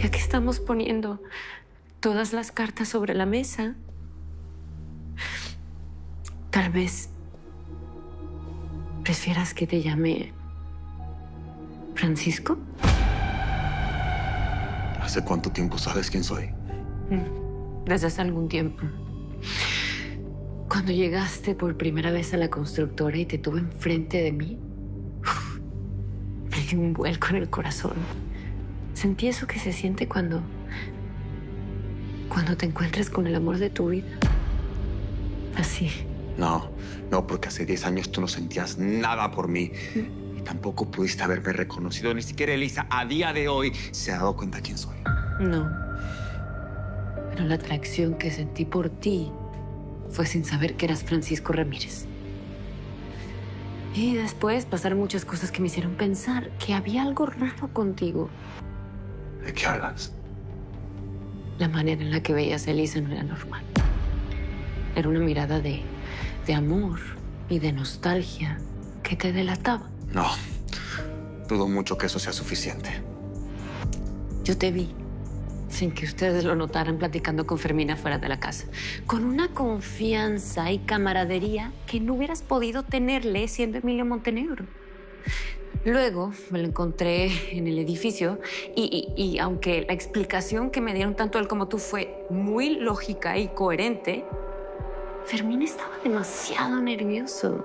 Ya que estamos poniendo todas las cartas sobre la mesa, tal vez prefieras que te llame Francisco. ¿Hace cuánto tiempo sabes quién soy? Desde hace algún tiempo. Cuando llegaste por primera vez a la constructora y te tuve enfrente de mí, me dio un vuelco en el corazón. Sentí eso que se siente cuando te encuentras con el amor de tu vida. Así. No, porque hace 10 años tú no sentías nada por mí. Y tampoco pudiste haberme reconocido. Ni siquiera Elisa, a día de hoy, se ha dado cuenta quién soy. No. Pero la atracción que sentí por ti fue sin saber que eras Francisco Ramírez. Y después pasaron muchas cosas que me hicieron pensar que había algo raro contigo. ¿De qué hablas? La manera en la que veías a Elisa no era normal. Era una mirada de amor y de nostalgia que te delataba. No, dudo mucho que eso sea suficiente. Yo te vi, sin que ustedes lo notaran, platicando con Fermina fuera de la casa, con una confianza y camaradería que no hubieras podido tenerle siendo Emilio Montenegro. Luego me lo encontré en el edificio y aunque la explicación que me dieron tanto él como tú fue muy lógica y coherente, Fermín estaba demasiado nervioso.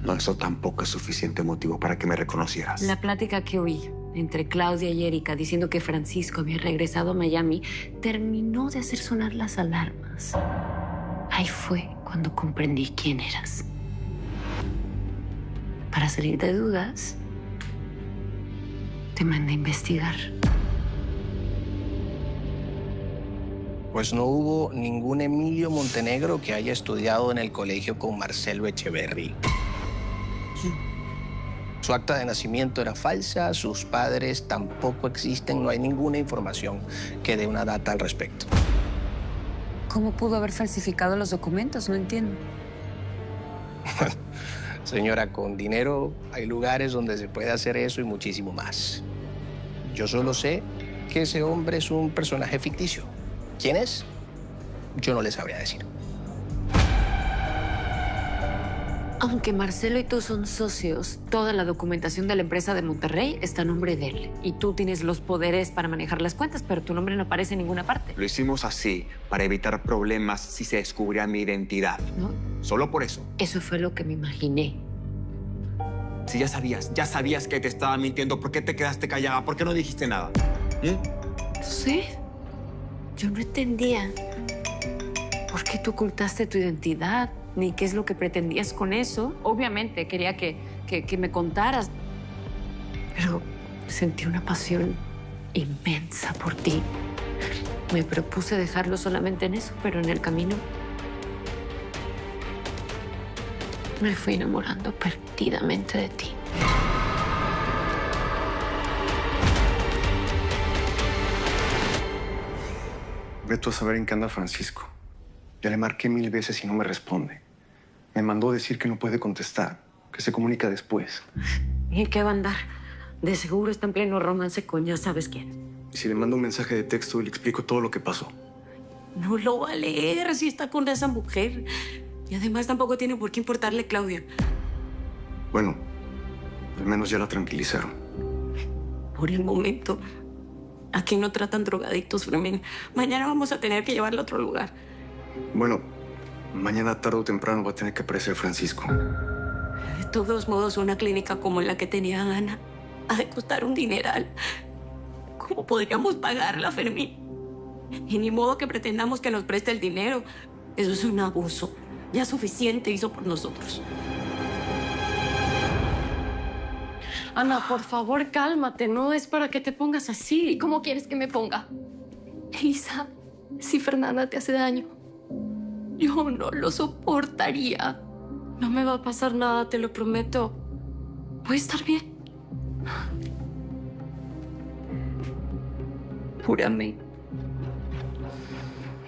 No, eso tampoco es suficiente motivo para que me reconocieras. La plática que oí entre Claudia y Erika diciendo que Francisco había regresado a Miami terminó de hacer sonar las alarmas. Ahí fue cuando comprendí quién eras. Para salir de dudas, te mandé a investigar. Pues no hubo ningún Emilio Montenegro que haya estudiado en el colegio con Marcelo Echeverry. Su acta de nacimiento era falsa, sus padres tampoco existen, no hay ninguna información que dé una data al respecto. ¿Cómo pudo haber falsificado los documentos? No entiendo. Señora, con dinero hay lugares donde se puede hacer eso y muchísimo más. Yo solo sé que ese hombre es un personaje ficticio. ¿Quién es? Yo no le sabría decir. Aunque Marcelo y tú son socios, toda la documentación de la empresa de Monterrey está a nombre de él. Y tú tienes los poderes para manejar las cuentas, pero tu nombre no aparece en ninguna parte. Lo hicimos así para evitar problemas si se descubría mi identidad. ¿No? Solo por eso. Eso fue lo que me imaginé. Si ya sabías que te estaba mintiendo, ¿por qué te quedaste callada? ¿Por qué no dijiste nada? No sé. Yo no entendía por qué tú ocultaste tu identidad, ni qué es lo que pretendías con eso. Obviamente quería que me contaras, pero sentí una pasión inmensa por ti. Me propuse dejarlo solamente en eso, pero en el camino me fui enamorando perdidamente de ti. Ve tú a saber en qué anda Francisco. Ya le marqué 1000 veces y no me responde. Me mandó decir que no puede contestar, que se comunica después. ¿Y qué va a andar? De seguro está en pleno romance con ya sabes quién. Y si le mando un mensaje de texto y le explico todo lo que pasó. No lo va a leer si está con esa mujer. Y además tampoco tiene por qué importarle Claudia. Bueno, al menos ya la tranquilizaron. Por el momento, aquí no tratan drogadictos, Fermín. Mañana vamos a tener que llevarlo a otro lugar. Bueno, mañana tarde o temprano va a tener que aparecer Francisco. De todos modos, una clínica como la que tenía Ana ha de costar un dineral. ¿Cómo podríamos pagarla, Fermín? Y ni modo que pretendamos que nos preste el dinero. Eso es un abuso. Ya suficiente hizo por nosotros. Ana, por favor, cálmate. No es para que te pongas así. ¿Cómo quieres que me ponga? Elisa, si Fernanda te hace daño, yo no lo soportaría. No me va a pasar nada, te lo prometo. Voy a estar bien. Júrame.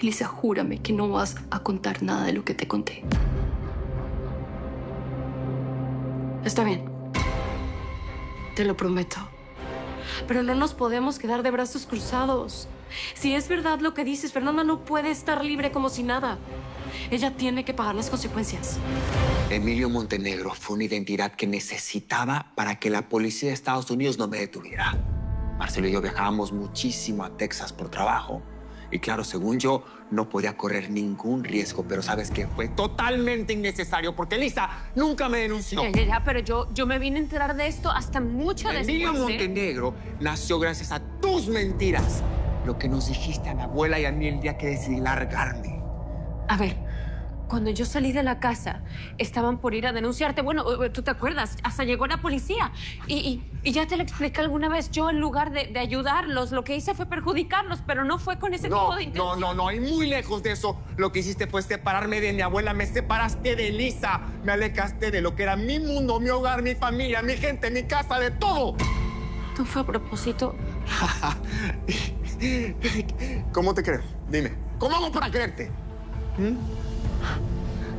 Elisa, júrame que no vas a contar nada de lo que te conté. Está bien. Te lo prometo. Pero no nos podemos quedar de brazos cruzados. Si es verdad lo que dices, Fernanda no puede estar libre como si nada. Ella tiene que pagar las consecuencias. Emilio Montenegro fue una identidad que necesitaba para que la policía de Estados Unidos no me detuviera. Marcelo y yo viajábamos muchísimo a Texas por trabajo. Y claro, según yo, no podía correr ningún riesgo, pero ¿sabes qué? Fue totalmente innecesario porque Lisa nunca me denunció. Ya, pero yo me vine a enterar de esto hasta mucho después. Emilio Montenegro nació gracias a tus mentiras. Lo que nos dijiste a mi abuela y a mí el día que decidí largarme. A ver, cuando yo salí de la casa, estaban por ir a denunciarte. Bueno, tú te acuerdas, hasta llegó la policía. Y ya te lo expliqué alguna vez. Yo, en lugar de ayudarlos, lo que hice fue perjudicarlos, pero no fue con ese tipo de intención. No, y muy lejos de eso. Lo que hiciste fue separarme de mi abuela, me separaste de Lisa, me alejaste de lo que era mi mundo, mi hogar, mi familia, mi gente, mi casa, de todo. ¿No fue a propósito? ¿Cómo te creo? Dime, ¿cómo hago para creerte?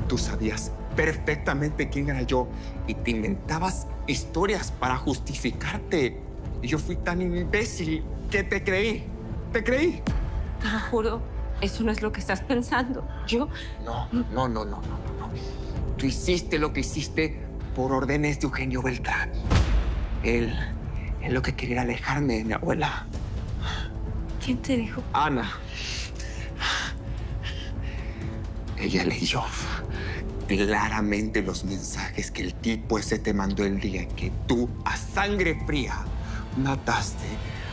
Tú sabías perfectamente quién era yo y te inventabas historias para justificarte. Y yo fui tan imbécil que te creí. Te creí. Te lo juro, eso no es lo que estás pensando. Yo... No. Tú hiciste lo que hiciste por órdenes de Eugenio Beltrán. Él lo que quería era alejarme de mi abuela. ¿Quién te dijo? Ana. Ella leyó claramente los mensajes que el tipo ese te mandó el día en que tú, a sangre fría, mataste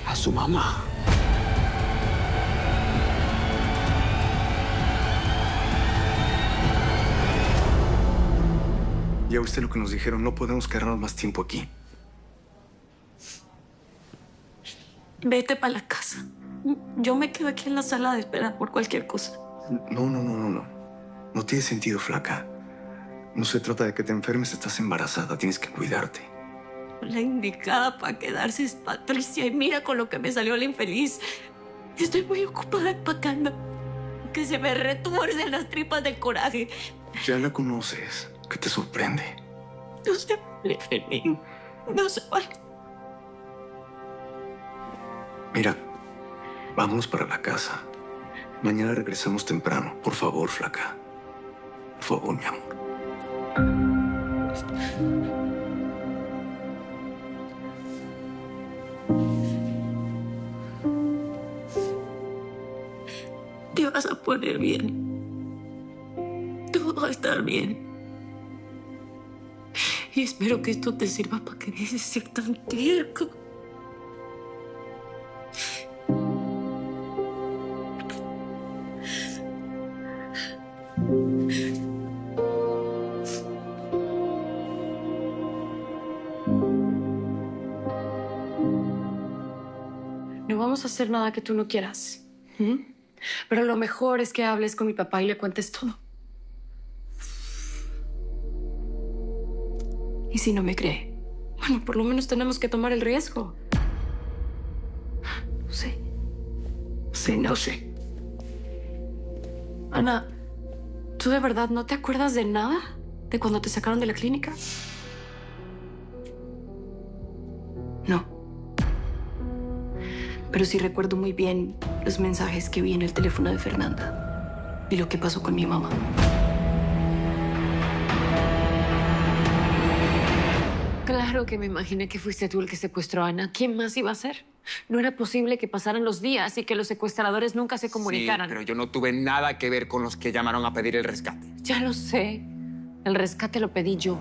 a su mamá. Ya usted lo que nos dijeron, no podemos quedarnos más tiempo aquí. Vete para la casa. Yo me quedo aquí en la sala de espera por cualquier cosa. No. No tiene sentido, flaca. No se trata de que te enfermes, estás embarazada, tienes que cuidarte. La indicada para quedarse es Patricia y mira con lo que me salió la infeliz. Estoy muy ocupada empacando. Que se me retuercen las tripas de coraje. Ya la conoces. ¿Qué te sorprende? No se vale, Fermín. No se vale. Mira, vámonos para la casa. Mañana regresamos temprano. Por favor, flaca. Por favor, mi amor. Te vas a poner bien. Todo va a estar bien. Y espero que esto te sirva para que dejes de ser tan terco. No vamos a hacer nada que tú no quieras. Pero lo mejor es que hables con mi papá y le cuentes todo. Y si no me cree, bueno, por lo menos tenemos que tomar el riesgo. No sé. Ana, ¿tú de verdad no te acuerdas de nada? ¿De cuando te sacaron de la clínica? No. Pero sí recuerdo muy bien los mensajes que vi en el teléfono de Fernanda y lo que pasó con mi mamá. Claro que me imaginé que fuiste tú el que secuestró a Ana. ¿Quién más iba a ser? No era posible que pasaran los días y que los secuestradores nunca se comunicaran. Sí, pero yo no tuve nada que ver con los que llamaron a pedir el rescate. Ya lo sé. El rescate lo pedí yo.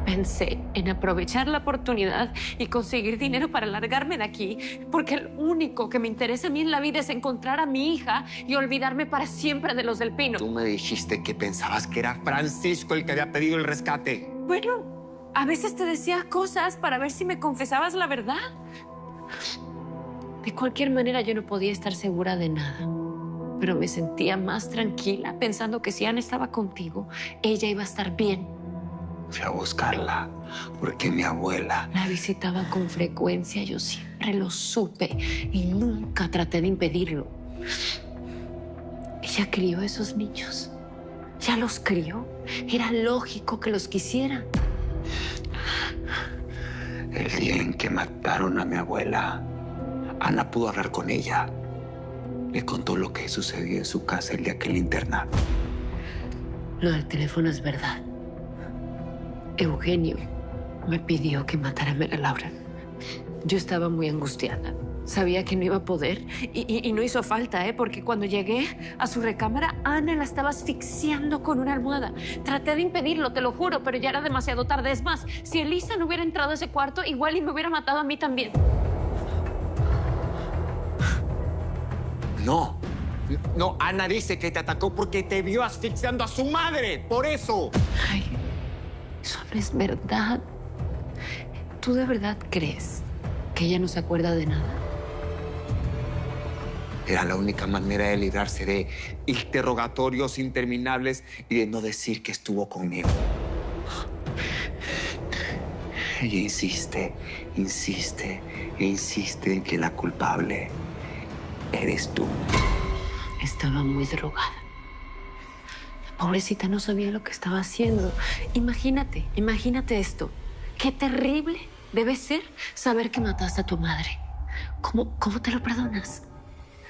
Pensé en aprovechar la oportunidad y conseguir dinero para largarme de aquí, porque lo único que me interesa a mí en la vida es encontrar a mi hija y olvidarme para siempre de los del Pino. Tú me dijiste que pensabas que era Francisco el que había pedido el rescate. Bueno, a veces te decía cosas para ver si me confesabas la verdad. De cualquier manera, yo no podía estar segura de nada. Pero me sentía más tranquila pensando que si Ana estaba contigo, ella iba a estar bien. Fui a buscarla porque mi abuela... La visitaba con frecuencia, yo siempre lo supe y nunca traté de impedirlo. Ella crió a esos niños. Ya los crió. Era lógico que los quisiera. El día en que mataron a mi abuela, Ana pudo hablar con ella. Le contó lo que sucedió en su casa el día que la internaron. Lo del teléfono es verdad. Eugenio me pidió que matara a Mera Laura. Yo estaba muy angustiada. Sabía que no iba a poder y no hizo falta, porque cuando llegué a su recámara, Ana la estaba asfixiando con una almohada. Traté de impedirlo, te lo juro, pero ya era demasiado tarde. Es más, si Elisa no hubiera entrado a ese cuarto, igual y me hubiera matado a mí también. No. No, Ana dice que te atacó porque te vio asfixiando a su madre. Por eso. Ay, eso no es verdad. ¿Tú de verdad crees que ella no se acuerda de nada? Era la única manera de librarse de interrogatorios interminables y de no decir que estuvo conmigo. Ella insiste en que la culpable eres tú. Estaba muy drogada. La pobrecita no sabía lo que estaba haciendo. Imagínate esto. Qué terrible debe ser saber que mataste a tu madre. ¿Cómo te lo perdonas?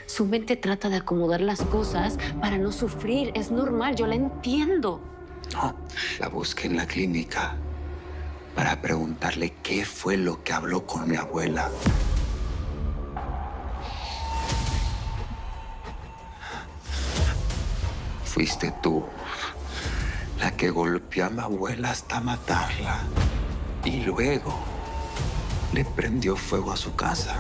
Su mente trata de acomodar las cosas para no sufrir. Es normal, yo la entiendo. No, la busqué en la clínica para preguntarle qué fue lo que habló con mi abuela. Fuiste tú la que golpeó a mi abuela hasta matarla y luego le prendió fuego a su casa.